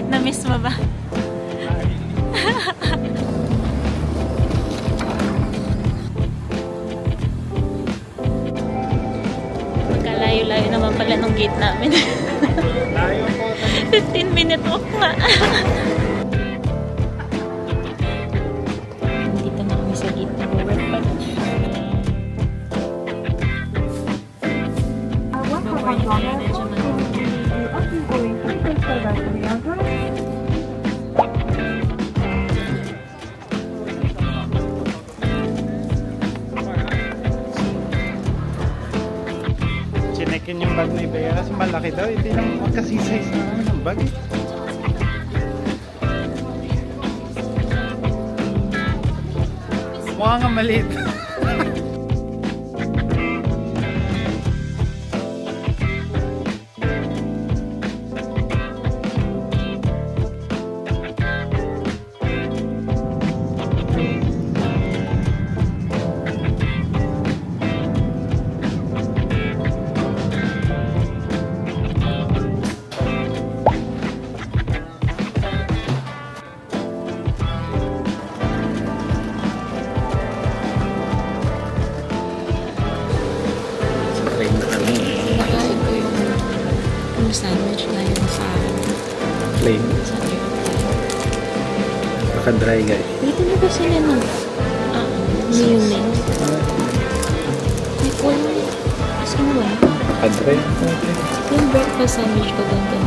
Na-miss mo ba? Magkalayo-layo naman pala nung gate namin. Layo po. 15 minute walk nga. Dito na kami sa gate ng work pa. Chinekin yung bag na Ibea kasi malaki daw. Hindi lang magkasi-size na namin ng bag. Mukha nga maliit. Sandwich na yun sa Plain. Naka-dry guys. dito na ba sila ng mayonnaise? May kulay. Kasi mo ba? Naka-dry. Yung breakfast sandwich ko doon din.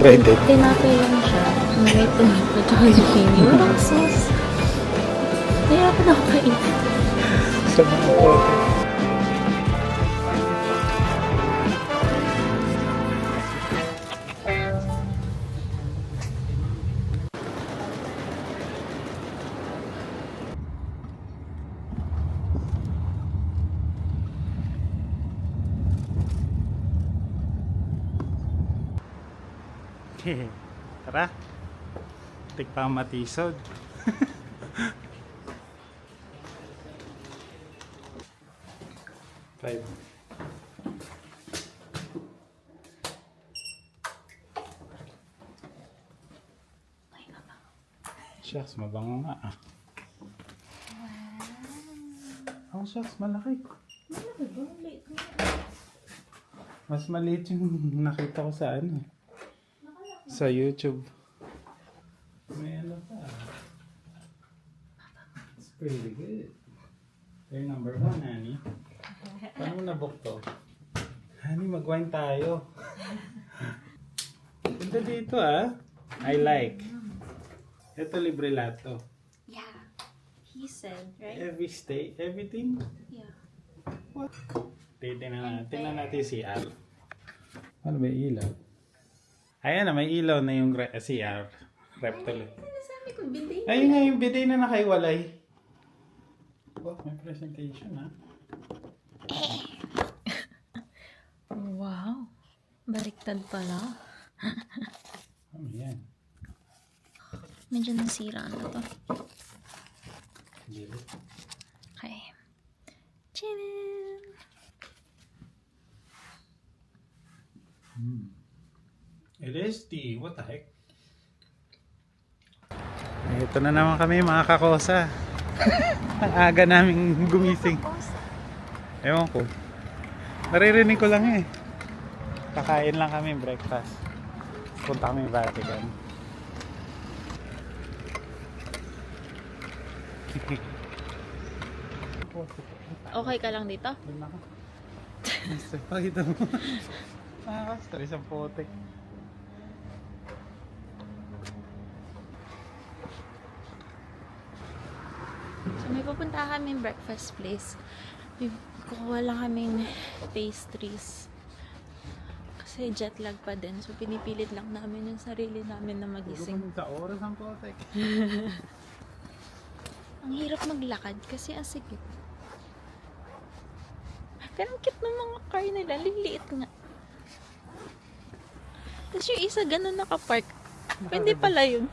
Dry din. Tinapay lang siya. May tomato tsaka zucchini. Walang sauce. Nahirapan ako kainin. Sa mga pote. Tara. Tikpa ang matisod. Five. Shucks, mabango nga ah. Oh, shucks, malaki. Mas maliit yung nakita ko sa ano. Sa YouTube. May ano pa. It's pretty good. You're number 1, honey. Paano mo nabook to? Honey, mag-wine tayo. Ganda dito ah. I like. Ito libre lahat to. Yeah. He said, right? Everything? Yeah. What? Tingnan natin si Al. Ano ba yung ilaw? Ayan na, may ilaw na yung CR. Reptile. Sinasabi ko, bidet. Ayun nga yung bidet na nakaiwalay. Oh, may presentation ha. Wow. Baliktad pala. Ano yan? Medyo nasira na to. Gilid. Okay. Chinan! LSD, what the heck? Ito na naman kami mga kakosa. Ang aga namin gumising. Ewan ko. Naririnig ko lang eh. Kakain lang kami breakfast. Punta kami Vatican. Okay ka lang dito? Pakita mo. Stress ang potek. So may pupunta kami breakfast place. Kukuha lang kaming pastries. Kasi jet lag pa din. So pinipilit lang namin yung sarili namin na magising. Sa oras ang potek. Ang Ang hirap maglakad kasi ang sikip. Pero ang cute ng mga car nila. Liliit nga. Tapos yung isa ganun nakapark. Hindi pala yun.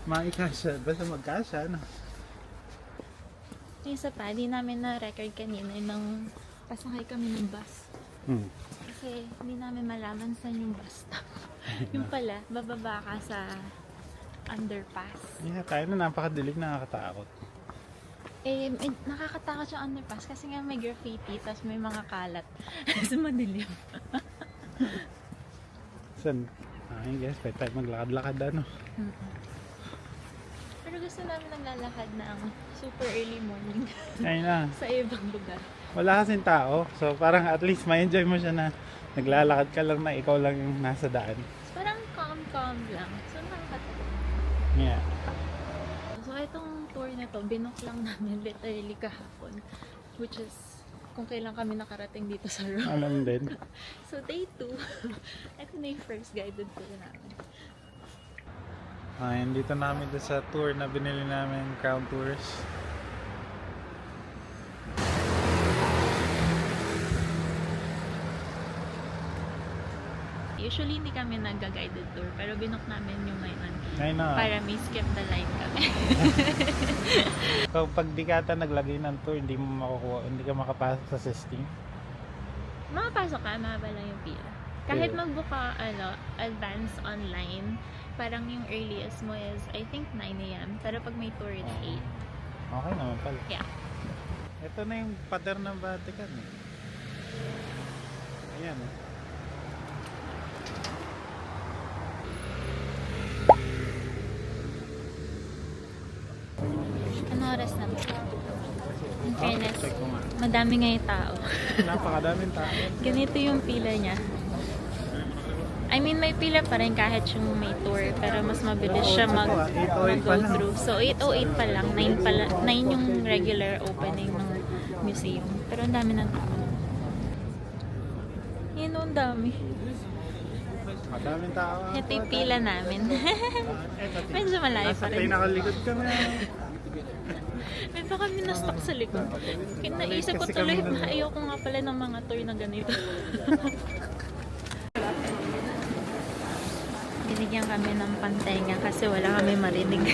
Maikasya. Basta magkasya, no? Yung isa pa, di namin na-record kanina nung pasakay kami ng bus. Kasi hindi namin malaman saan yung bus stop. Yung pala, bababa ka sa underpass. Yeah, tayo na napakadilim, nakakatakot. Nakakatakot yung underpass kasi nga may graffiti, tapos may mga kalat. So madilim. San? I guess, pwede tayo maglakad-lakad, ano? Pero gusto namin naglalakad ng super early morning Ayun na. sa ibang lugar. Wala kasing tao. So, parang at least ma-enjoy mo siya na naglalakad ka lang na ikaw lang yung nasa daan. Parang calm lang. So nakakatawa. Yeah. So itong tour na to, binook lang namin literally kahapon. Which is, kung kailan kami nakarating dito sa room. Alam din. So day 2, ito na yung first guided tour namin. Ayun, dito namin doon sa tour na binili namin, Crown Tours. Usually hindi kami nag-guided tour, pero binook namin yung ngayon Ayun na. para may skip the line kami. So, pag di ka ata naglagay ng tour, hindi mo makukuha, hindi ka makapasok sa system. Makapasok ka, mahaba lang yung pila. Kahit Yeah. mag-book ka, advance online, parang yung earliest mo is, I think, 9 a.m. Pero pag may tour, it's 8. Okay naman pala. Yeah. Ito na yung pader ng Vatican. Ayan. Ano oras na ba? In fairness, Check ko nga. madami nga yung tao. Napakadaming tao. Ganito yung pila niya. I mean, may pila pa rin kahit yung may tour, pero mas mabilis siya mag-go through. So, 8:08 pa lang, 9 yung regular opening ng museum. Pero ang dami ng tao. Yun, ang dami. Madaming tao. Ito yung pila namin. Medyo malayo pa Nasa rin. pinakalikod ka na. May pa kami na-stuck sa likod. Kaya naisip ko Kasi tuloy, kami ayoko nga pala ng mga tour na ganito. Binigyan kami ng pantenga kasi wala kami marinig.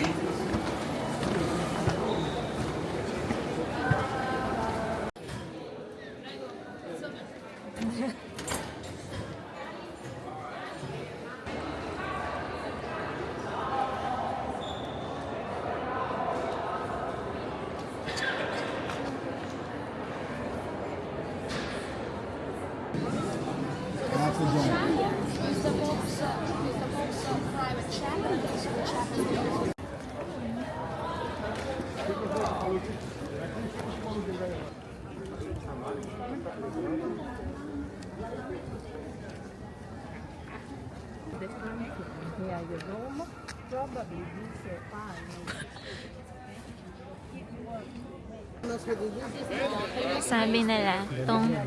Sabi nila,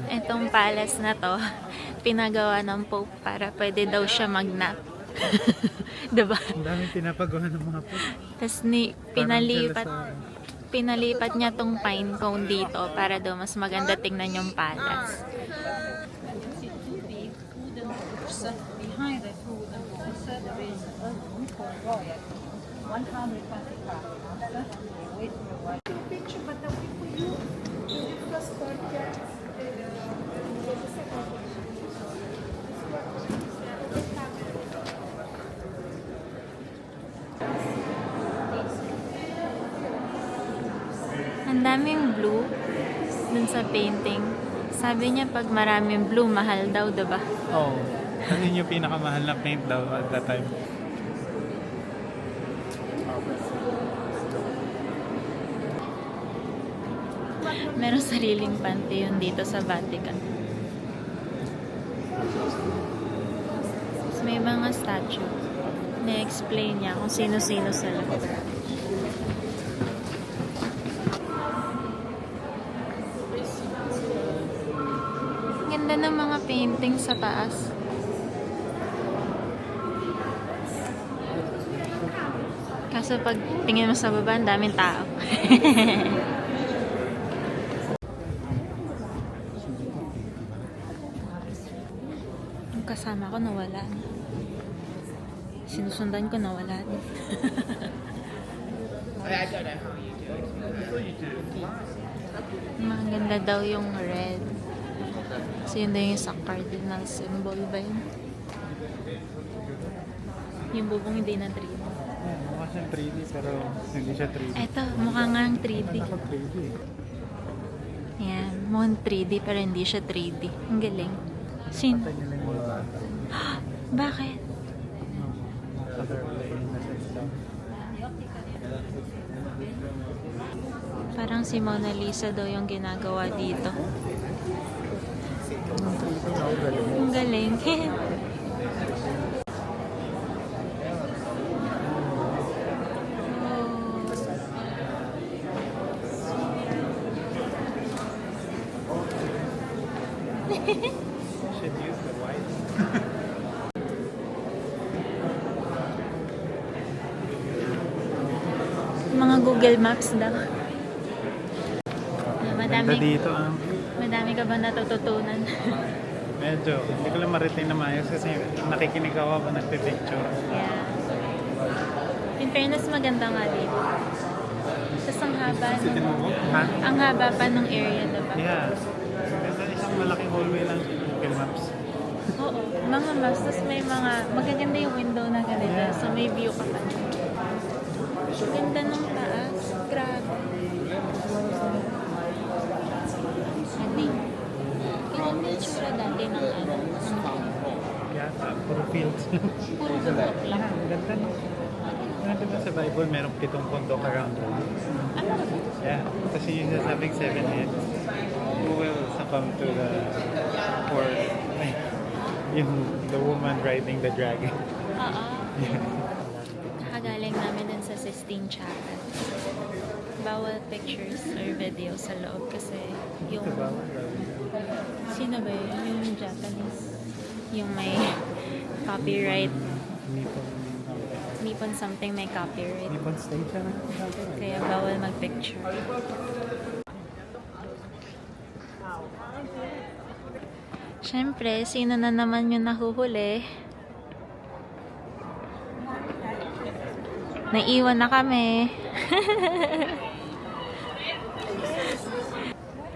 itong palace na to, pinagawa ng Pope para pwede daw siya mag-nap. Diba? Ang daming pinapagawa ng mga po. Tapos pinalipat niya tong pine cone dito para daw mas maganda tingnan yung palace. Behind the food and water, there is a room for royal. 125. Wait for a while. Picture, but the people you first courtyard. Ang daming blue dun sa painting. Sabi niya pag maraming blue, mahal daw, diba? Oo. Ano yung pinakamahal na paint daw at that time? Meron sariling pantheon dito sa Vatican. Tapos may mga statue. Na-explain niya kung sino-sino sila. Ganda ng mga painting sa taas. Kaso pag tingin mo sa baba, ang daming tao. kasama ko nawala na. Sinusundan ko nawala na. Maganda daw yung red. Kasi yun daw yung sa cardinal symbol ba yun? Yung bubong hindi na 3D. Mukha siyang 3D pero hindi siya 3D. Eto, mukha nga ang 3D. Ako 3D. Yan, mukhang 3D pero hindi siya 3D. Ang galing. Sin? Patay nila yung mga bata. Bakit? Other lane na sa stuff. Parang si Mona Lisa daw yung ginagawa dito. Ang galing. Should use the white. Mga Google Maps daw. Ganda dito Madami ka ba natututunan? Medyo. Hindi ko lang ma-retain na maayos kasi nakikinig ako habang nagpipicture. Yeah. In fairness, maganda nga dito. Tapos ang haba Ha? ang haba pa ng area, diba? Yeah. Kasi isang malaking hallway lang sa Google Maps. Oo. Mga maps, tapos may mga, magaganda yung window na ganito. So may view ka pa. Ganda ng taas. Grabe. Adi. Kailan may itsura dati ng ano? Yata, puro fields lang. Puro bundok lang. Ang ganda no? Ano ba sa Bible, merong 7 bundok around the world. Ano ba? Yeah. Kasi yung sasabing 7 heads. Who will succumb to the fourth? Yung the woman riding the dragon. Oo. Kakagaling namin dun sa Sistine Chapel. Bawal pictures or videos sa loob kasi yung... Diba? Sino ba yun? Yung Japanese. Yung may copyright. Nippon something may copyright. Nippon Station. Kaya bawal mag-picture. Siyempre, sino na naman yung nahuhuli? Naiwan na kami.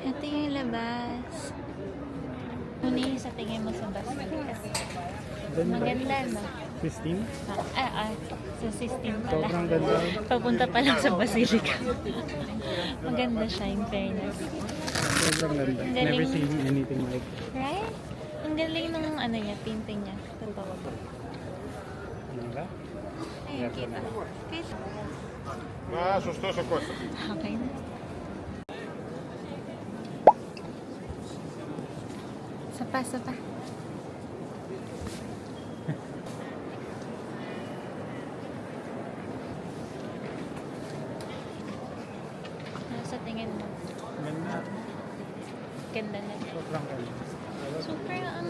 Ito yung labas. Ano yung sa tingin mo sa Basilica? Maganda, no? 15? Sa Sistine pala. Sobrang ganda. Papunta pa lang sa Basilica. Maganda siya, in fairness. Sobrang ganda. Ang galing. Never seen anything like it. Right? Ang galing ng ano niya, painting niya. Totoo. Ano ba? Ayun, kita. Kita. Σωστός ο Κώστας. Okay na. Sapa, sapa. Ano sa tingin mo? Ganda. Ganda na. Sobrang ganda. Super ang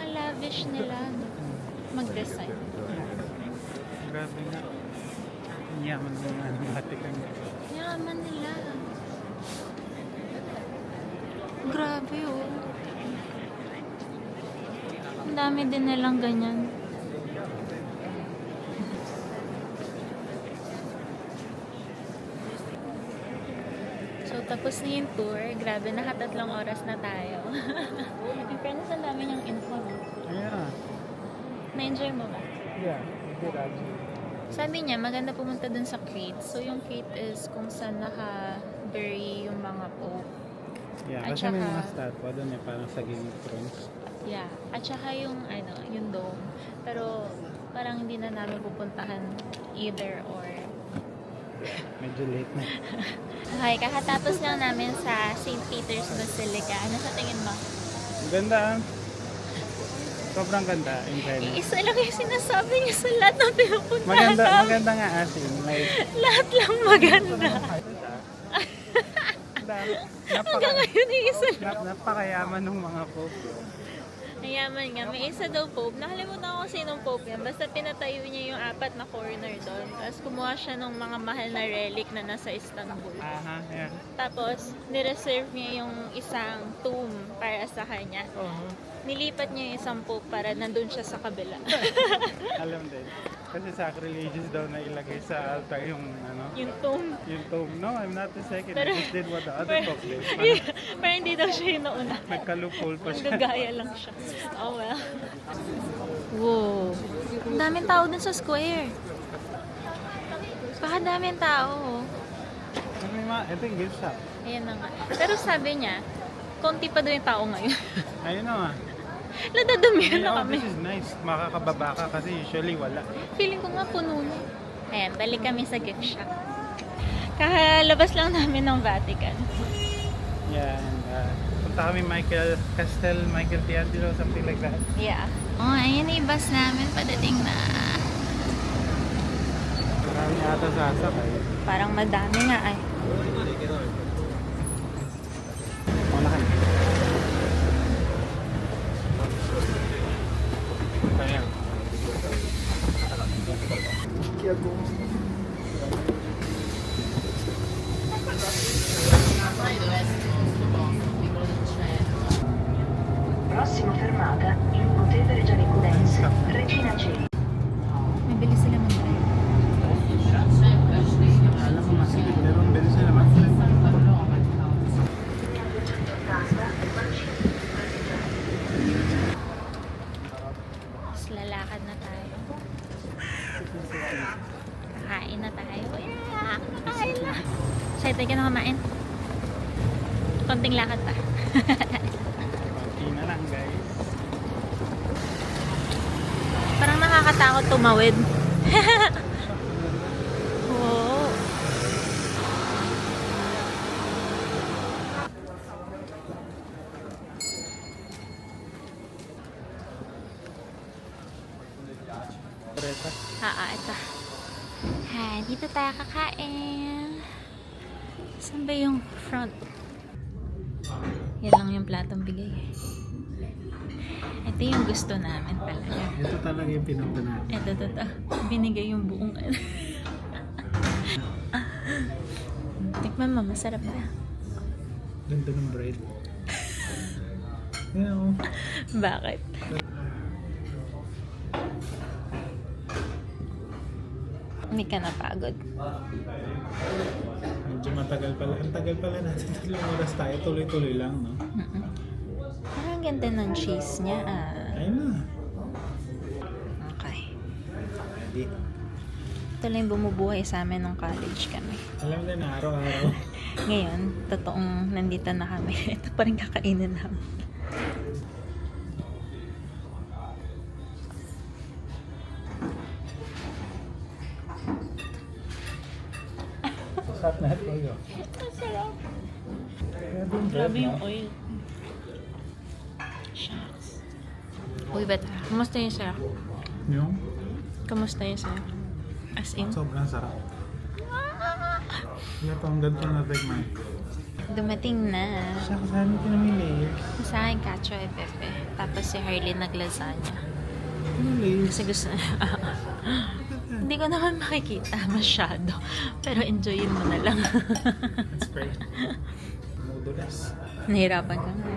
lavish nila no? Mag-design. Grabe nga. Ang yaman mo nga ng Vatican. Yaman nila. Grabe oh. Ang dami din nilang ganyan. So, tapos na yung tour. Grabe, nakatatlong oras na tayo. In fairness, ang dami niyang info. No? Yeah. Na-enjoy mo ba? Yeah. I did actually. Sabi niya, maganda pumunta dun sa Crete. So, yung Crete is kung saan naka-bury yung mga pope. Yeah, At kasi may saka- mga statwa doon eh, parang sa Game of Thrones. Yeah. At saka yung, yung dome. Pero, parang hindi na namin pupuntahan either or. Medyo late na. Okay, kakatapos lang namin sa St. Peter's Basilica. Ano sa tingin mo? Ang ganda ah. Sobrang ganda in fairness. Isa lang yung sinasabi niya sa lahat ng pinupuntahan Maganda, namin. maganda nga as in. Like, Lahat lang maganda. Hanggang ngayon, isa lang. napakayaman ng mga pope. Mayaman nga. May isa daw pope. Nakalimutan ko kung sinong pope yan. Basta pinatayo niya yung 4 na corner doon. Tapos kumuha siya ng mga mahal na relic na nasa Istanbul. Aha, yan. Tapos, nireserve niya yung isang tomb para sa kanya. Nilipat niya yung isang pope para nandun siya sa kabila. Alam din. Kasi sacrilegious daw na ilagay sa altar yung ano, Yung tomb. yung tomb. No, I'm not the second. Pero- I just did what the other Pero, pope did. pero hindi daw siya yung nauna. Nagka-loophole pa siya. Gagaya lang siya. Oh well. Wow. Ang daming tao dun sa square. Baka daming tao. Ito yung gift shop. Ayan na nga. Pero sabi niya, konti pa daw yung tao ngayon. Ayun na nga. Nadadamihan na Oh, kami. this is nice. Makakababa ka kasi usually wala. Feeling ko nga puno na. Ayan, balik kami sa gift shop. Kakalabas lang namin ng Vatican. Yan. Punta kami Michael D'Angelo, something like that. Yeah. Oh, ayan na yung bus namin. Padating na. Marami ata sasakay. Parang madami nga ay. Wala kayo. Ayan. Prossima fermata, il Bottega Gianiculense, Regina Celi. May bilis sila mag-drive. Alam ko masigit, pero ang bilis na naman. Tapos lalakad na tayo. Kakain na tayo. Yeah! Kakain na! Excited ka na kumain? Konting lakad pa. Konti na lang, guys. Parang nakakatakot tumawid. Wow. Presa. Ito. Hi, dito tayo kakain. Saan ba yung front? Yan lang yung platong bigay. Ito yung gusto namin pala. Ito talaga yung pinunta natin. Ito. Binigay yung buong ano. Tikman mo, masarap na. Ganda ng bread. Yan. Bakit? Hindi ka napagod. Medyo matagal pala. Ang tagal pala natin. 3 oras tayo. Tuloy-tuloy lang, no? Parang ganda ng cheese niya. Ayun na. Okay. Ready. Ito lang yung bumubuhay sa amin nung college kami. Alam na na, araw-araw. Ngayon, totoong nandito na kami. Ito pa rin kakainin namin. Sarap na ito yun. Masarap. Grabe yung oil. Shucks. Uy, bata. Kumusta yung sarap? Yung? Kumusta yung sarap? As in? Sobrang sarap. Wala pa ang ganito na tikman. Dumating na. Siya, saan ko namili? Sa akin, cacio e pepe. Tapos si Harley naglasanya. Namili. Kasi gusto Hindi ko naman makikita masyado. Pero enjoyin mo na lang. Let's pray. Modulas. Nahirapan ka nga.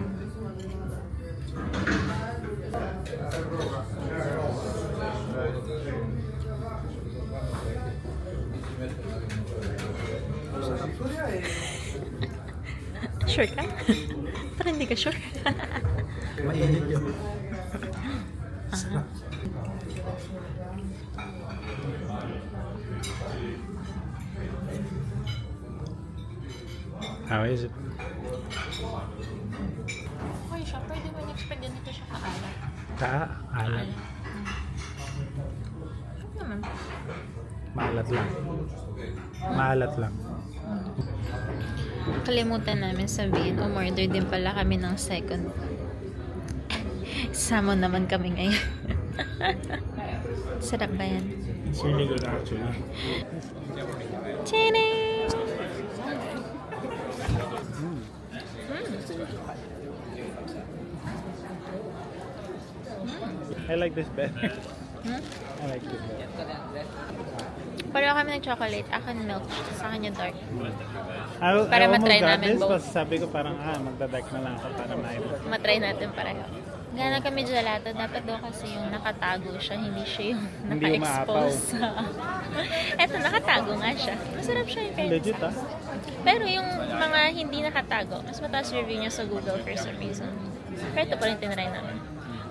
Sure ka? Parang hindi ka sure. Mainit yun. Sarap. How is it? Okay siya, pwede mo in-expect ganito siya kaalat. Alat. Naman. Maalat lang. Maalat lang. Kalimutan namin sabihin, umorder din pala kami ng second. Samo naman kami ngayon. Sarap ba yan? It's really good actually. Chini! I like this better. Hmm? I like this better. Pareho kami ng chocolate. Akin milk. Sa kanya dark. I Para almost matry got namin this, both. kasi sabi ko parang magdadark na lang ako para maayos. Matry natin pareho. Gana kami gelato. Dapat daw kasi yung nakatago siya. Hindi siya yung Hindi yung naka-expose. Eto, nakatago nga siya. Masarap siya yung fairness. Legit ah. Pero yung mga hindi nakatago, mas mataas review niya sa Google for some reason. Pero ito pa rin tinry namin.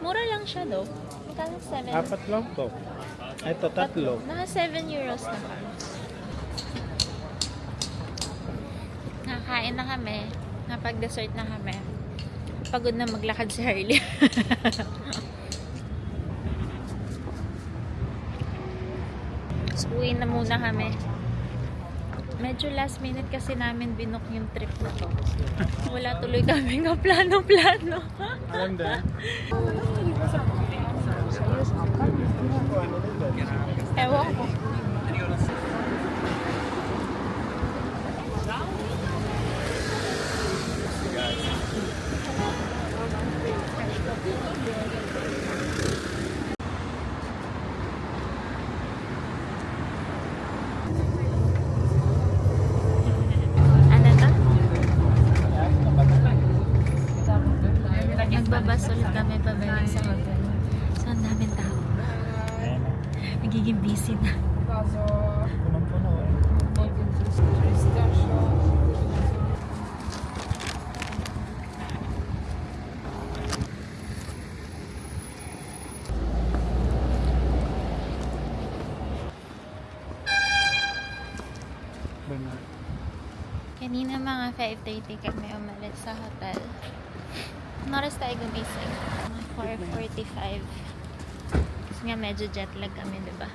Mura lang siya though. Magkano 7? Apat lang to. Ito, tatlo. Naka 7 euros na kami. Nakakain na kami. Napag-dessert na kami. Pagod na maglakad si Harley. So, uwi na muna kami. Medyo last minute kasi namin binook yung trip na to. Wala tuloy kami ng plano-plano. Alam din. Ewan ko. Ano to? Nagbabas ulit kami pabalik sa hotel. So, ang daming tao. Ayan na. Nagiging busy na. Punong-puno eh. Banal. Kanina mga 5:30 kami umalis sa hotel. Anong oras tayo gumising? Mga 4:45. Kasi nga medyo jet lag kami, diba?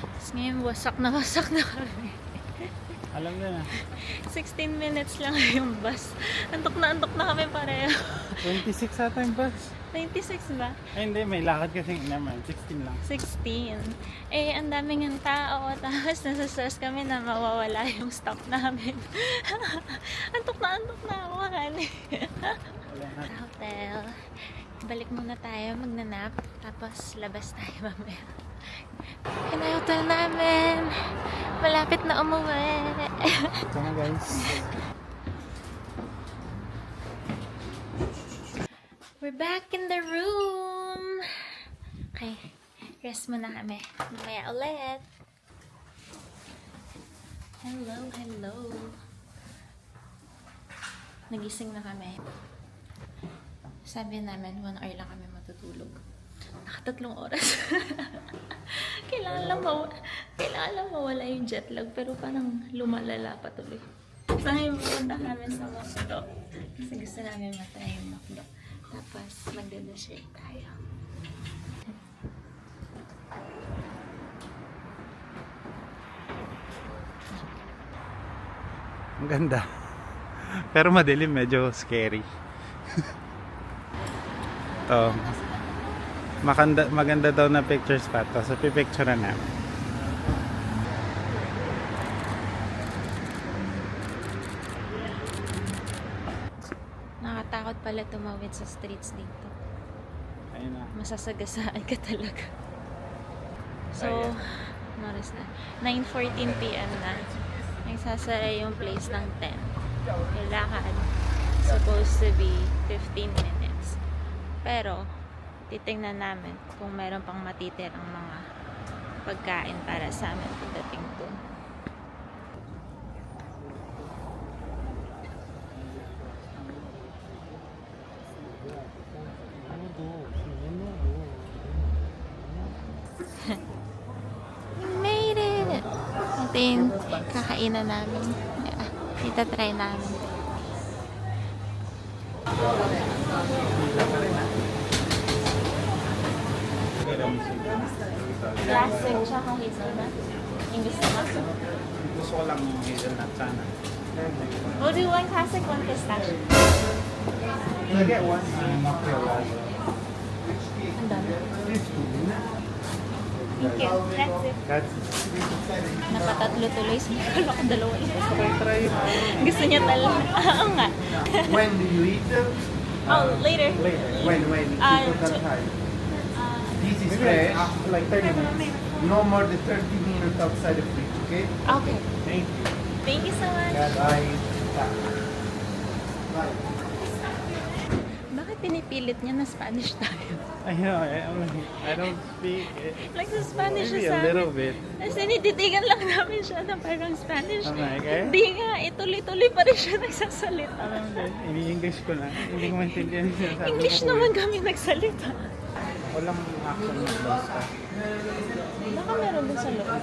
Tapos ngayon wasak na kami. Alam na. 16 minutes lang yung bus. Antok na kami pareho. 26 ata yung bus. 26 ba? Ay hindi, may lakad kasi naman. 16 lang. 16. Eh, ang daming ng tao. Tapos nasa-stress kami na mawawala yung stop namin. antok na ako, honey. Wala na. Sa hotel. Balik muna tayo, magnanap. Tapos labas tayo mamaya. Yan na yung hotel namin. Malapit na umuwi. Ito na guys. We're back in the room. Okay, rest muna kami. Mamaya ulit. Hello. Nagising na kami. Sabi namin, 1 hour lang kami matutulog. Naka3 oras. kailangan lang mawala yung jet lag, pero parang lumalala pa tuloy. So, ngayon pupunta kami sa McDo. Kasi gusto namin matry yung McDo. Tapos, magdadessert tayo. Ang ganda. Pero madilim, medyo scary. To. Maganda daw na picture spot to. So, pipicture na namin. Nakatakot pala tumawid sa streets dito. Ayun na. Masasagasaan ka talaga. So, Ayan. oras na. 9:14 p.m. na. Nagsasara yung place ng 10. Yung lakad, supposed to be 15 minutes. Pero, titingnan namin kung meron pang matitirang mga pagkain para sa amin pagdating doon. We made it! Ito yung kakainan namin. Itatry namin. Classic tsaka hazelnut. English na. Gusto ko lang yung hazelnut sana. We'll do one classic, one pistachio. Can I get one? Macchiato. Ang dami. Thank you. That's it. That's Napatatlo tuloy. Kala ko dalawa lang. Gusto ko i-try. Gusto niya talaga. Oo nga. When do you eat them? Oh, later. Later. When? Uh, People can try. is Maybe fresh. like 30 minutes. No more than 30 minutes outside the fridge, okay? Okay. Thank you. Thank you so much. Yeah, bye. Bakit pinipilit niya na Spanish tayo? I know, I don't speak it. Nagsa-Spanish Maybe siya a sa little amin. bit. Kasi nititigan lang namin siya na parang Spanish. I'm like, eh? Hindi nga, ituloy-tuloy pa rin siya nagsasalita. Alam mo, ini-English ko na. Hindi ko maintindihan yung sinasabi English ko. naman kami nagsalita. Walang action na basta. Baka meron din sa loob.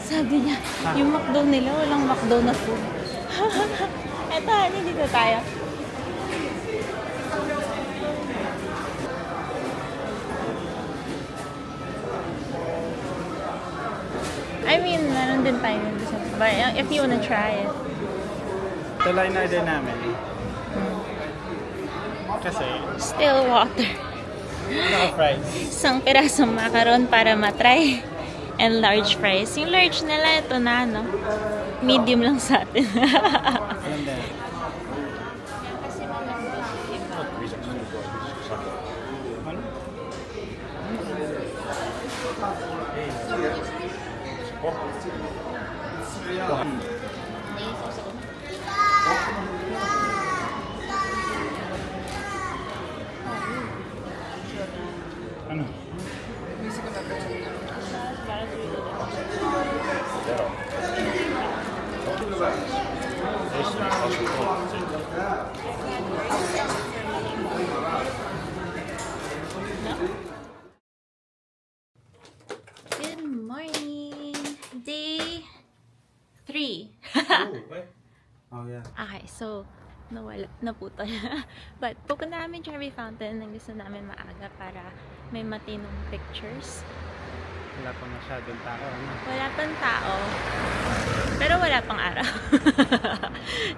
Sabi niya, yung McDo nila, walang McDo na food. Eto, honey, dito tayo. I mean, meron din tayo dito sa... But if you wanna try it. Ito line order namin. Kasi, Still water. naka-fries. Isang pirasong macaron para matry. And large fries. Yung large nila, ito na, no? Medium lang sa atin. Alam din. Ano? Ano? Good morning! Day 3. Oh, yeah. Okay, so, nawala, naputol. But, pupunta namin Cherry Fountain ng gusto namin maaga para may matinong pictures. Wala pa masyadong tao. Ano? Wala pang tao. Pero wala pang araw.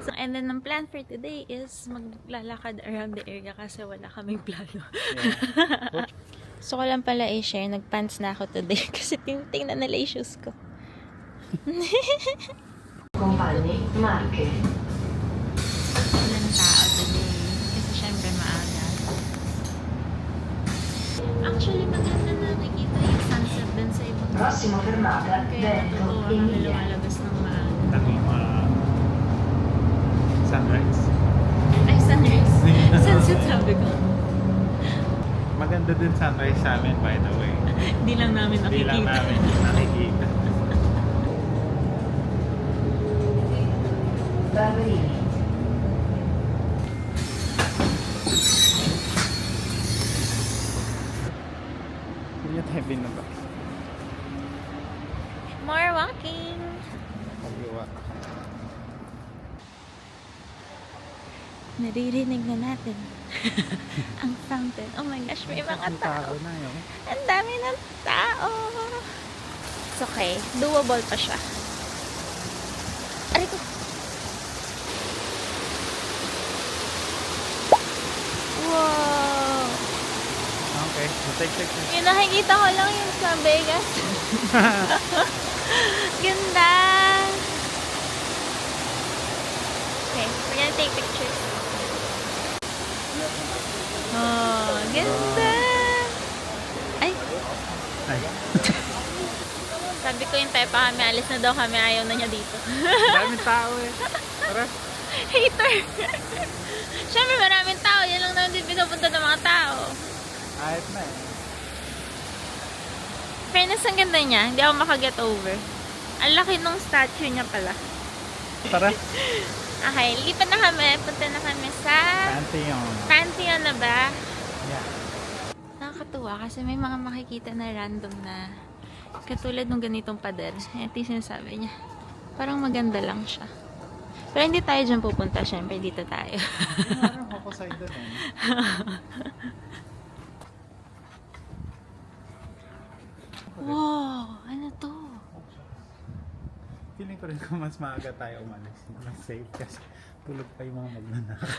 So, and then, ang plan for today is maglalakad around the area kasi wala kaming plano. Yeah. So, ko lang pala i-share, nagpants na ako today kasi tingnan nila yung shoes ko. Compagni, Marche. Walang tao today. Kasi syempre maaga. Actually, maganda na nakikita yung sunset dun sa ibang Prossima fermata, kaya Veneto, natutuwa kami Emilia. lumalabas ng maaga. Tanging sunrise. Ay, sunrise. Sunset sabi ko. Maganda din sunrise sa amin, by the way. Di lang namin Hindi nakikita. lang namin nakikita. Barberini. Hindi tayo binaba. More walking. Pag-iwa. Naririnig na natin ang fountain. Oh my gosh, may mga Ang tao. tao na yun. Ang dami ng tao. It's okay. Doable pa siya. Aray ko. Wow. Okay, take picture. Yung nakikita ko lang yung sa Vegas. Ganda. Okay, we're gonna take pictures. Oh, ganda. Ay, Ay, sabi ko yung Pepa kami, alis na daw kami, ayaw na niya dito. daming tao eh. Tara. Hater. Siyempre maraming tao, yan lang naman din pinupunta ng mga tao. Ayot na eh. Fairness, ang ganda niya, hindi ako makaget over. Ang laki nung statue niya pala. Tara. Okay, lipat na kami, punta na kami sa Pantheon. Pantheon na ba? Yeah. Nakakatuwa kasi may mga makikita na random na katulad ng ganitong pader. Ito yung sinasabi niya. Parang maganda lang siya. Pero hindi tayo dyan pupunta. Siyempre, dito tayo. Parang ako side doon eh. Wow! Ano to? Feeling ko rin kung mas maaga tayo umalis. Mas safe kasi tulog pa yung mga magnanakaw.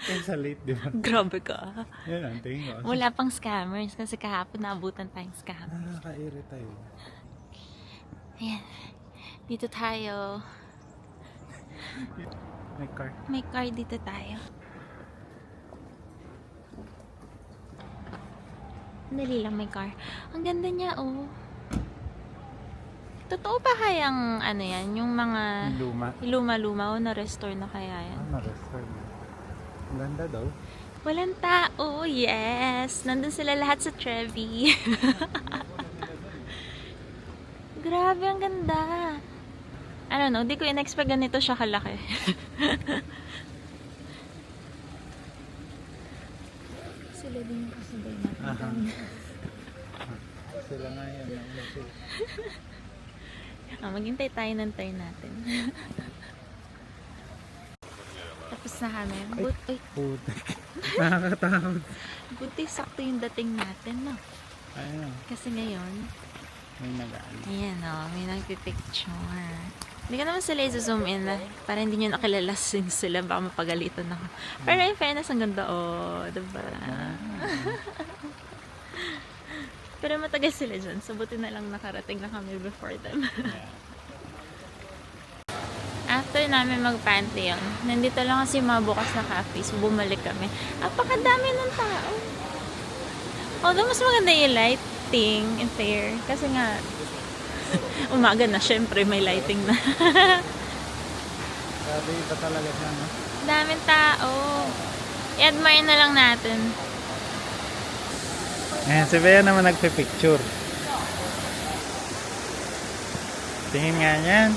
Kaysa late, di ba? Grabe ka. Yan ang tingin ko. Wala pang scammers kasi kahapon naabutan tayong scam. Nakaka-irita yun. Ayan. Dito tayo. May car. May car dito tayo. Dali lang may car. Ang ganda niya, oh. Totoo pa kayang ano yan? Yung mga Luma. luma-luma o na-restore na kaya yan? Na-restore na. Ang ganda daw. Walang tao, yes! Nandun sila lahat sa Trevi. Grabe, ang ganda. I don't know, di ko in-expect ganito siya kalaki. Sila din yung kasabay natin. Aha. Sila nga yan. Nauna sila. Maghintay tayo ng turn natin. Tapos na kami. Uy, Puta. Nakakatakot. buti sakto yung dating natin, no? Ayun. Kasi ngayon, May nag-aalis. ayan o, may nagpipicture. Hindi ka naman sila i-zoom in na para hindi nyo nakilala sila, baka mapagalitan ako. Pero in fairness, ang ganda diba? Pero matagal sila dyan, so buti na lang nakarating na kami before them. After namin mag-Pantheon, nandito lang kasi mga bukas na cafe, so bumalik kami. Apakadami ng tao. Although mas maganda yung lighting and fair, kasi nga, umaga na, syempre may lighting na. Sabi, iba talaga siya, no? Daming tao. I-admire na lang natin. Ayan, si Bea naman nagpipicture. Tingin nga yan.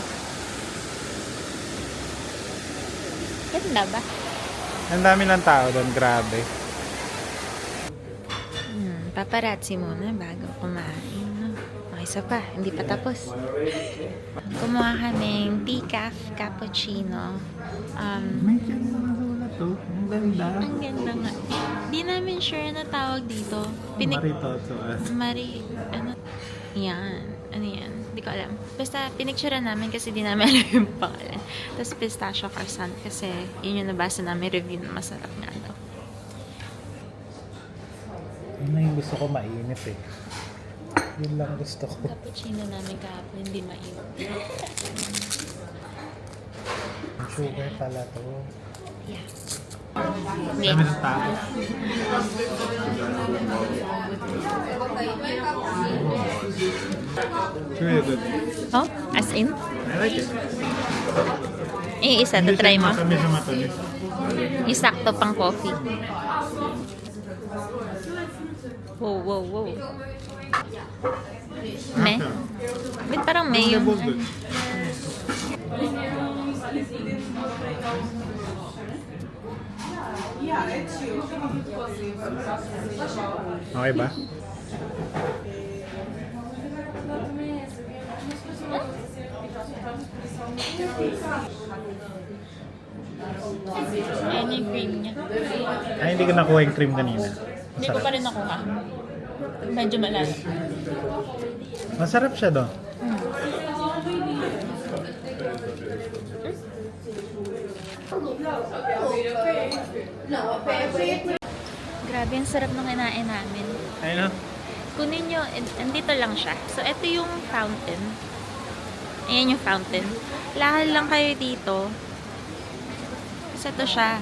Ganda ba? Ang dami ng tao doon, grabe. Paparazzi muna bago kumain. No? Okay, isa pa. Hindi pa tapos. Kumuha kaming decaf cappuccino. May kanya na wala to. Ang ganda. Ang ganda nga. Di namin sure na tawag dito. Maritoto. Ano? Yan. Ano yan? Hindi ko alam. Basta pinicturean namin kasi di namin alam yung pangalan. Tapos pistachio croissant kasi yun yung nabasa namin review na masarap nga daw. Yun na yung gusto ko, mainit eh. Yun lang gusto ko. Cappuccino namin kahapon, hindi mainit. Ang sugar pala to. Yeah. Dami ng tao. Really good. Oh, as in? I like it. Isa, try mo. Kami sa matamis. Isakto pang coffee. Wow, wow, wow. Me? Ba't parang me yung... Okay ba? Ayan yung cream niya. Ay, hindi ko nakuha yung cream kanina. Hindi ko pa rin nakuha. Medyo malala. Masarap siya doon. Grabe, ang sarap ng kinain namin. Ayun o. Kunin nyo, andito lang siya. So, ito yung fountain. Ayan yung fountain. Lakad lang kayo dito. Kasi ito siya.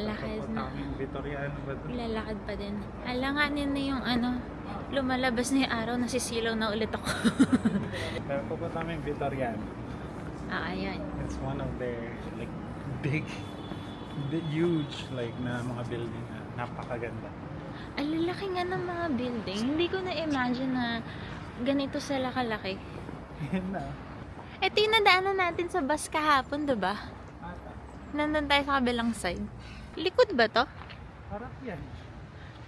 Lakad na. Victoriano ba ito? Lalakad pa din. Alanganin na yung ano, lumalabas na yung araw, nasisilaw na ulit ako. Pero pupunta namin Victoriano. Ayan. It's one of their like big, huge like na mga building na napakaganda. Ang lalaki nga ng mga building. Hindi ko na-imagine na ganito sila kalaki. Yan na. Ito yung nadaanan natin sa bus kahapon, diba? Nandun tayo sa kabilang side. Likod ba to? Harap yan.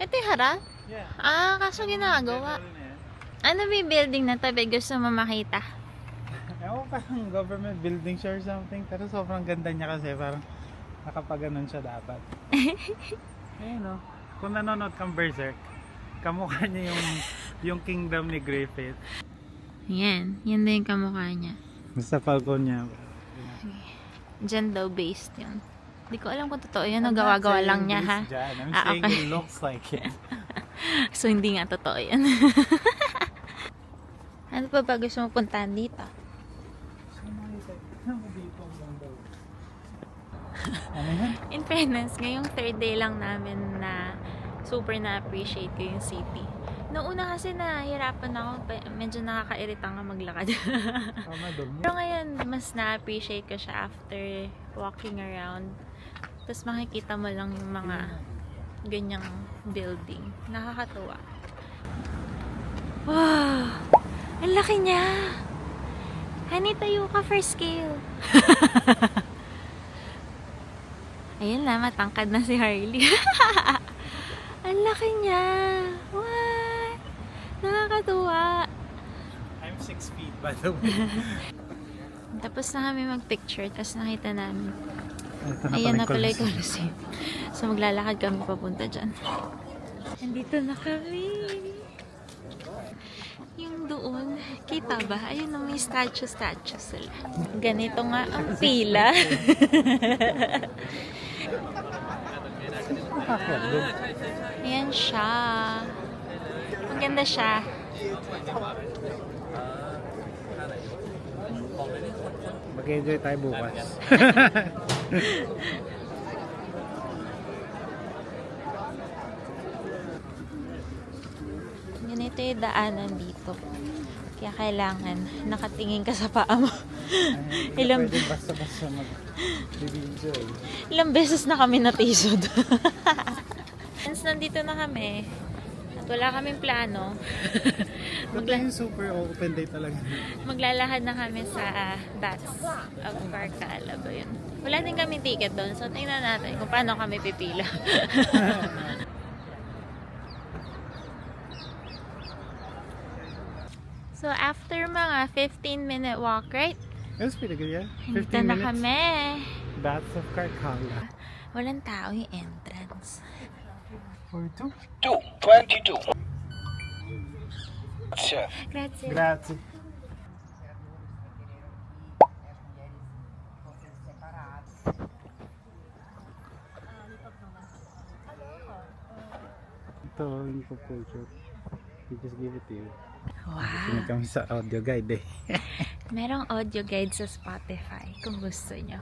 Ito yung harap? Yeah. Ah, kaso ginagawa. Ano ba yung building na tabi? Gusto mo makita? Ewan ko, parang government building siya or something. Pero sobrang ganda niya kasi parang nakapaganon siya dapat. Ayun o. Kung nanonood kang Berserk, kamukha niya yung kingdom ni Griffith. Yan. Yan din yung kamukha niya. Basta Falcon niya. Diyan daw based yun. Di ko alam kung totoo yun o gawa-gawa lang niya, ha? I'm Ah, saying okay. it looks like it. So, hindi nga totoo yan. Ano pa ba gusto mo puntahan dito? Ano yan? In fairness, ngayong third day lang namin na super na-appreciate ko yung city. Noong una kasi nahihirapan ako, medyo nakakairita nga maglakad. Tama doon. Pero ngayon, mas na-appreciate ko siya after walking around. Tapos makikita mo lang yung mga ganyang building. Nakakatuwa. Wow! Ang laki niya! Honey, tayo ka for scale. Ayun na, matangkad na si Harley. Ang laki niya! What? Nakakatuwa. I'm 6 feet by the way. Tapos na kami mag-picture, tapos nakita namin. Ito Ayan na pala yung Colosseum. Colosseum. So maglalakad kami papunta dyan. Nandito na kami. Yung doon, kita ba? Ayun na may statue sila. Ganito nga ang pila. Ayan siya. Ang ganda siya. Mag-enjoy tayo bukas. Ganito yung daanan dito. Kaya kailangan nakatingin ka sa paa mo. Ilang, Pwede basta-basta mag-video. ilang beses na kami natisod. Since nandito na kami, at wala kaming plano, Magla yung super open day talaga. maglalakad na kami sa Bats of Carcala ba yun. Wala din kami ticket doon, so tingnan natin kung paano kami pipila. So after mga 15-minute walk, right? It was pretty good, yeah? Nandito 15 na minutes. kami. Baths of Carcala. Walang tao yung entrance. For two. 222. Grazie. Grazie. Ito, yung picture. We just give it to you. Hindi Wow. kami sa audio guide eh. Merong audio guide sa Spotify kung gusto nyo.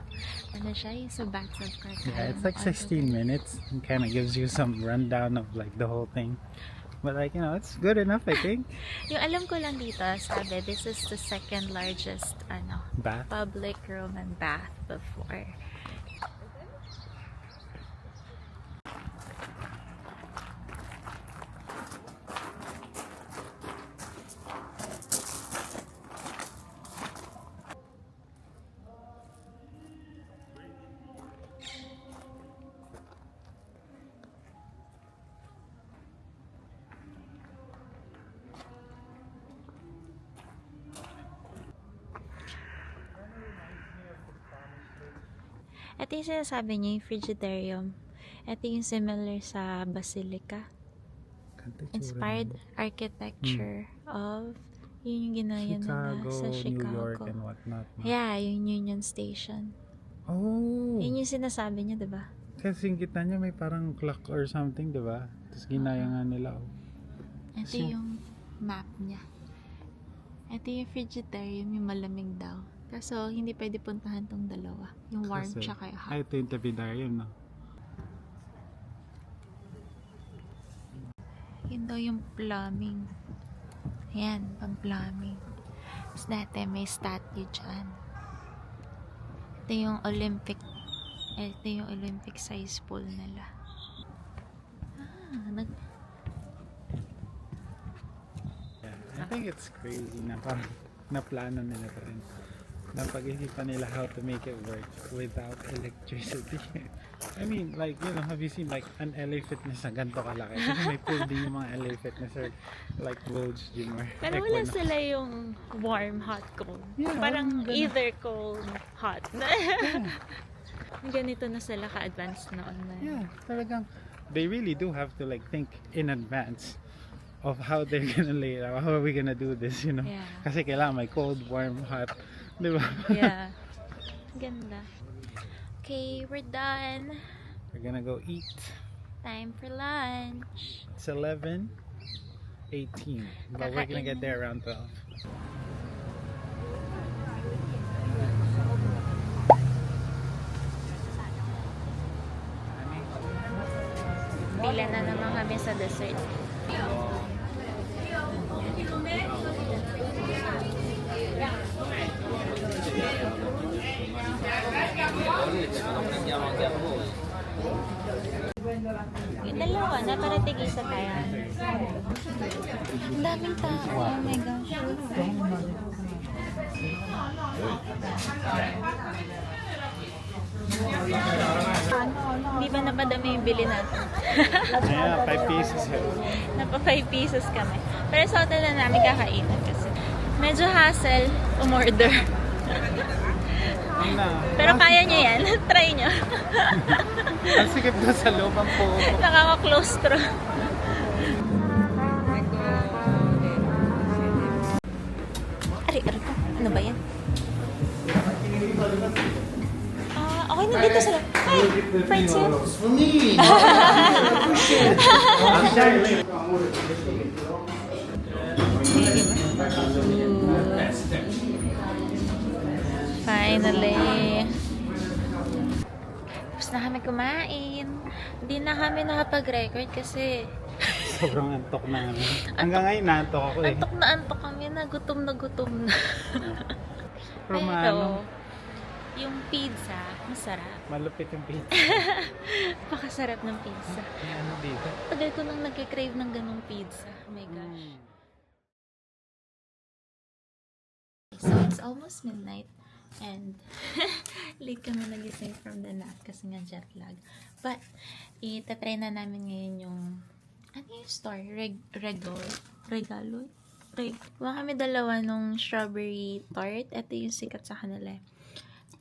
Ano siya? Yung sa Bats of Carcala. Yeah, it's like 16 minutes. It kind of gives you some rundown of like the whole thing. But like, you know, it's good enough, I think. Yung alam ko lang dito, sabi, this is the second largest Bath. public Roman bath before. Ito yung sinasabi niya, yung Frigidarium. Ito yung similar sa Basilica. Inspired architecture of yun yung ginaya nila Chicago, sa Chicago. New York, and whatnot. Yeah, yung Union Station. Oh! Yun yung sinasabi niya, diba? Kasi yung gitna niya may parang clock or something, di ba? Tapos ginaya nga nila. Oh. Ito yung map niya. Ito yung Frigidarium, yung malamig daw. Kaso, hindi pwede puntahan tong dalawa. Yung warm Kasi- tsaka yung hot. Ay, ito yung Tepidarium, no? Yun daw yung plumbing. Ayan, pang-plumbing. Tapos dati may statue dyan. Ito yung Olympic size pool nila. Yeah. I think it's crazy na parang naplano nila pa rin. Napag-isipan nila how to make it work without electricity. I mean, like, you know, have you seen like an LA Fitness na ganito kalaki? Kasi may pool din yung mga LA Fitness or like Gold's Gym or Pero wala Equinox. sila yung warm, hot, cold. Yeah, Parang ganun. either cold, hot. Ganito na sila ka-advanced noon na. Yeah, talagang they really do have to like think in advance of how they're gonna lay it out. How are we gonna do this, you know? Yeah. Kasi kailangan may cold, warm, hot. Di ba? Yeah. Ganda. Okay, we're done. We're gonna go eat. Time for lunch. It's 11:18, but we're gonna get there around 12. Pila na naman kami sa dessert. Yung dalawa na para tigisa tayo. Ang daming tao. Oh my gosh. Hindi ba napadami yung bili natin? Yeah, 5 pieces here. Napa 5 pesos kami. Pero sa hotel na namin kakainan kasi medyo hassle umorder. Pero kaya nyo yan. Try nyo. Ang sikip doon sa loob ang po. Nakaka-claustro. Ari ko. Ano ba yan? Okay na dito sila. Hi! Friends here? For me! Finally. Tapos na kami kumain. Hindi na kami nakapag-record kasi Sobrang antok na kami. Hanggang ngayon naantok ako eh. antok kami na gutom na. Pero maano, Yung pizza, masarap. malupit yung pizza. Pakasarap ng pizza. May ano dito? Tagal ko nang nagka-crave ng ganong pizza. Oh my gosh. So, it's almost midnight. And late kami nagising from the nap kasi nga jet lag. But, itatry na namin ngayon yung ano yung store? Regalo? Kuha kami dalawa nung strawberry tart. Ito yung sikat sa kanila.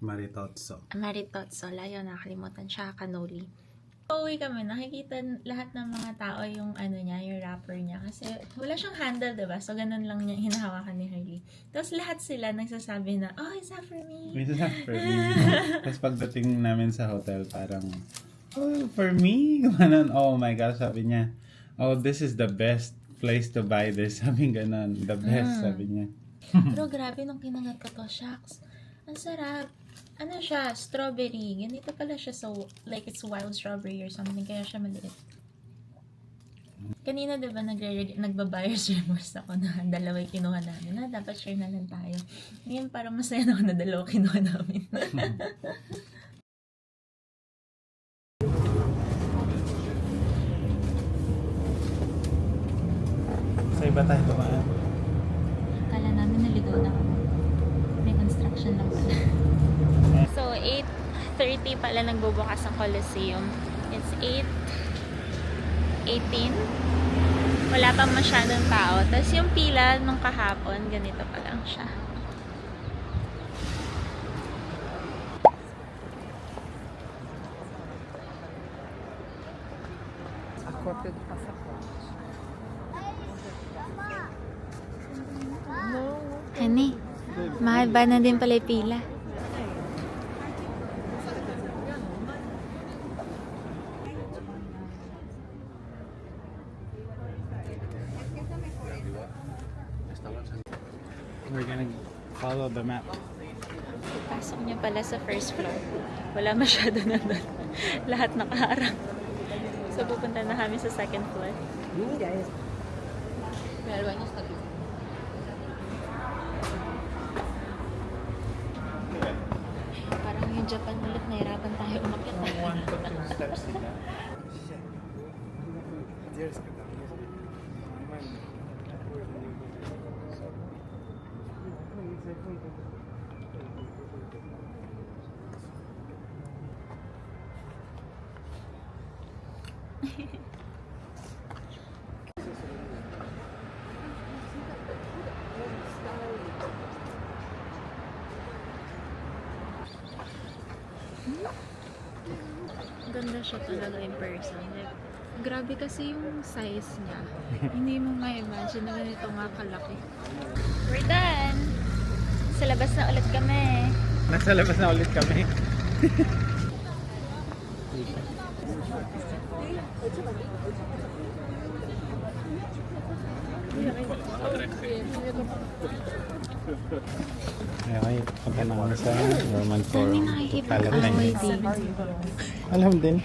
Maritotso. Maritotso. Layo, nakalimutan siya. Cannoli. Pauwi kami, nakikita lahat ng mga tao yung ano niya, yung wrapper niya. Kasi wala siyang handle, diba? So, ganun lang niya hinahawakan ni Harley. Tapos lahat sila nagsasabi na, oh, is that for me? This is not for me. Tapos pagdating namin sa hotel, parang, oh, for me? Ganun. Oh my gosh, sabi niya, oh, this is the best place to buy this. Sabi ganun, the best, sabi niya. Pero grabe, nung kinangat ko to, shucks. Ang sarap. Ano siya? Strawberry. Ganito pala siya. So, like it's wild strawberry or something. Kaya siya maliit. Kanina, diba, nagba-buyer's remorse ako na dalawa yung kinuha namin. Na, dapat share na lang tayo. Ngayon, parang masaya na ako na dalawa kinuha namin. Sa iba tayo tumaan. Akala namin naligaw na ako. May construction lang pala. So, 8:30 pala nagbubukas ang Coliseum. It's 8:18. Wala pa masyadong tao. Tapos yung pila nung kahapon, ganito pa lang siya. A cópia do passaporte. Honey, mahaba na din pala yung pila. We're gonna follow the map. Pasok niya pala sa first floor. Wala masyado na doon. Lahat nakaharang. So, pupunta na kami sa second floor. Parang yung Japan ulit, nahirapan tayo umakyat. One to two steps sila. Ganda siya talaga in person. Like, grabe kasi yung size niya. Hindi mo ma-imagine na ganito nga kalaki. We're done! Sa labas na ulit kami. Nasa labas na ulit kami. dito. Okay, punta na kami sa Roman Forum. Kalat na yun. Alam din.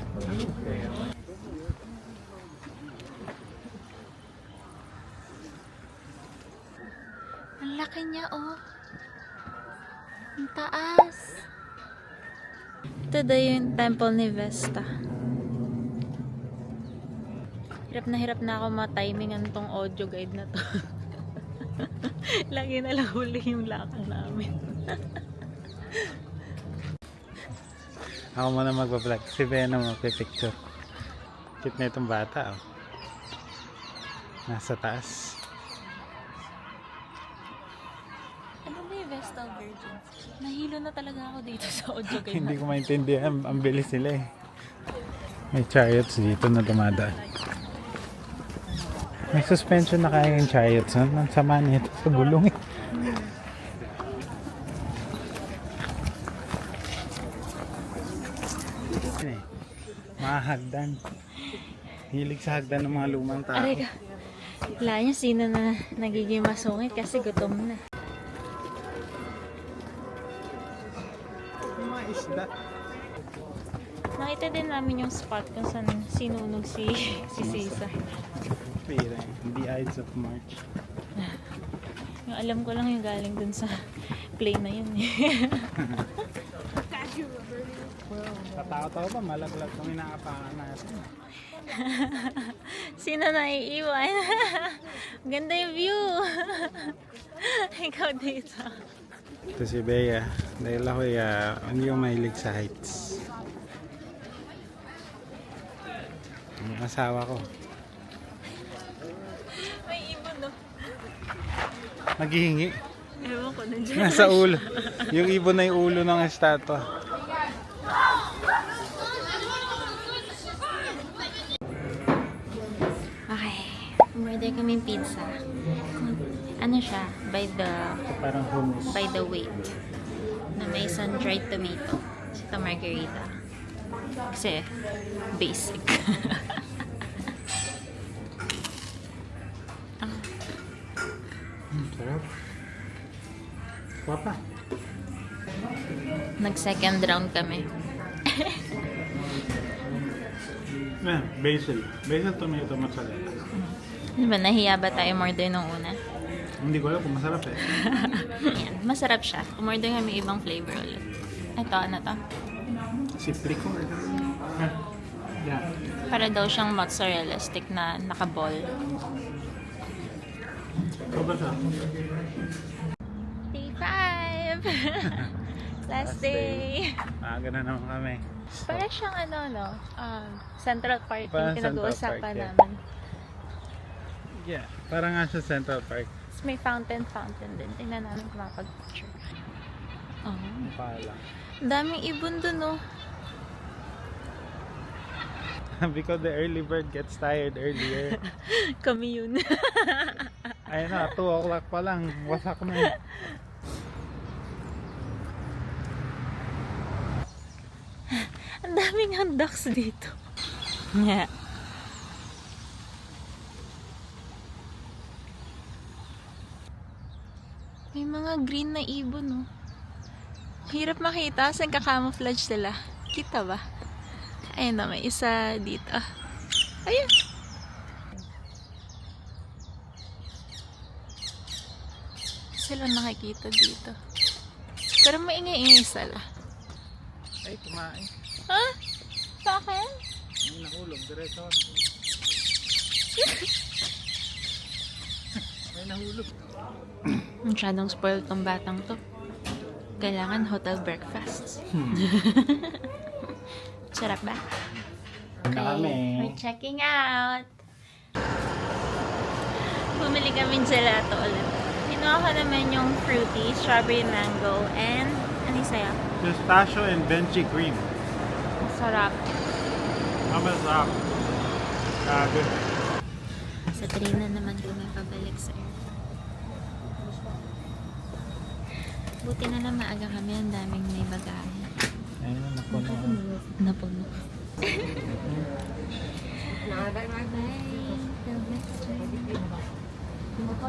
Ang laki niya, oh. Ang taas. Ito daw yung temple ni Vesta. Hirap na ako ma-timingan tong audio guide na to. Lagi na lang huli yung lakad namin. Ako muna magpa-vlog. Si Bena magpipicture. Cute na itong bata, oh. Nasa taas. Ano ba yung Vestal Virgin? Nahilo na talaga ako dito sa audio guide. Hindi ko maintindihan. Ang bilis sila eh. May chariots dito na dumadaan. May suspension na kaya yung chariots. Ang sama nito sa gulong eh. Eh, mga hagdan. Hilig sa hagdan ng mga lumang tao. Aray ka. Wala niya sino na nagiging masungit kasi gutom na. Mga isda. Nakita din namin yung spot kung saan sinunog si Sisa. Pira eh. The Ides of March. Yung alam ko lang yung galing dun sa plane na yun eh. Tatawa-tawa pa, malaglag kung inaapakan natin. Sino naiiwan? Ganda yung view. Ikaw dito. Ito si Bea. Dahil ako hindi ko mahilig sa heights. Ang asawa ko. May ibon no. Naghihingi. Ewan ko, nandiyan. Nasa ulo. Yung ibon na yung ulo ng estatwa. Okay. Order kaming pizza. Ano siya? Parang hummus. By the weight. Na may sun-dried tomato. Ito margarita. Kasi basic. Sarap. Papa. Nag-second round kami. Basil. Basil tomato mozzarella. Diba, nahiya ba tayo order nung una? Hindi ko alam kung masarap eh. Ayan, masarap siya. Umorder kami ibang flavor ulit. Ito, ano to? Citrico. Yeah. Para daw siyang mozzarella stick na nakaball. Ito ba siya? Day 5! Last day! Maaga na naman kami. Para siyang ano, no? Central Park Parang yung Central pinag-uusapan Park, yeah. namin. Yeah. Parang nga siya Central Park. Tapos may fountain din. Tingnan namin kung makapag-picture. Oh. Pala. Daming ibon dun, no? Because the early bird gets tired earlier. Kami yun. Ayun na, 2 o'clock pa lang. Wasak na eh. Ang daming handaks dito. Yeah. May mga green na ibon, no? Hirap makita saan ka-camouflage sila. Kita ba? Ayun na, may isa dito. Ayun. Sila nakikita dito. Pero maingay-ingay sila. Ay, kumain. Ha? Sa akin? May nahulog. Diretso. May nahulog. Masyadong spoiled tong batang to. Kailangan hotel breakfast. Sarap ba? Na kami. We're checking out. Bumili kami gelato ulit. Kinuha ko naman yung fruity, strawberry mango, and ano yung sa'yo? Pistachio and Benchi cream. Sarap. Masarap. Grabe. Sa 3 na naman kami pabalik sa air. Buti na lang maaga kami, ang daming may bagahe. Ayun, napuno. Napuno. Bye. Till next time.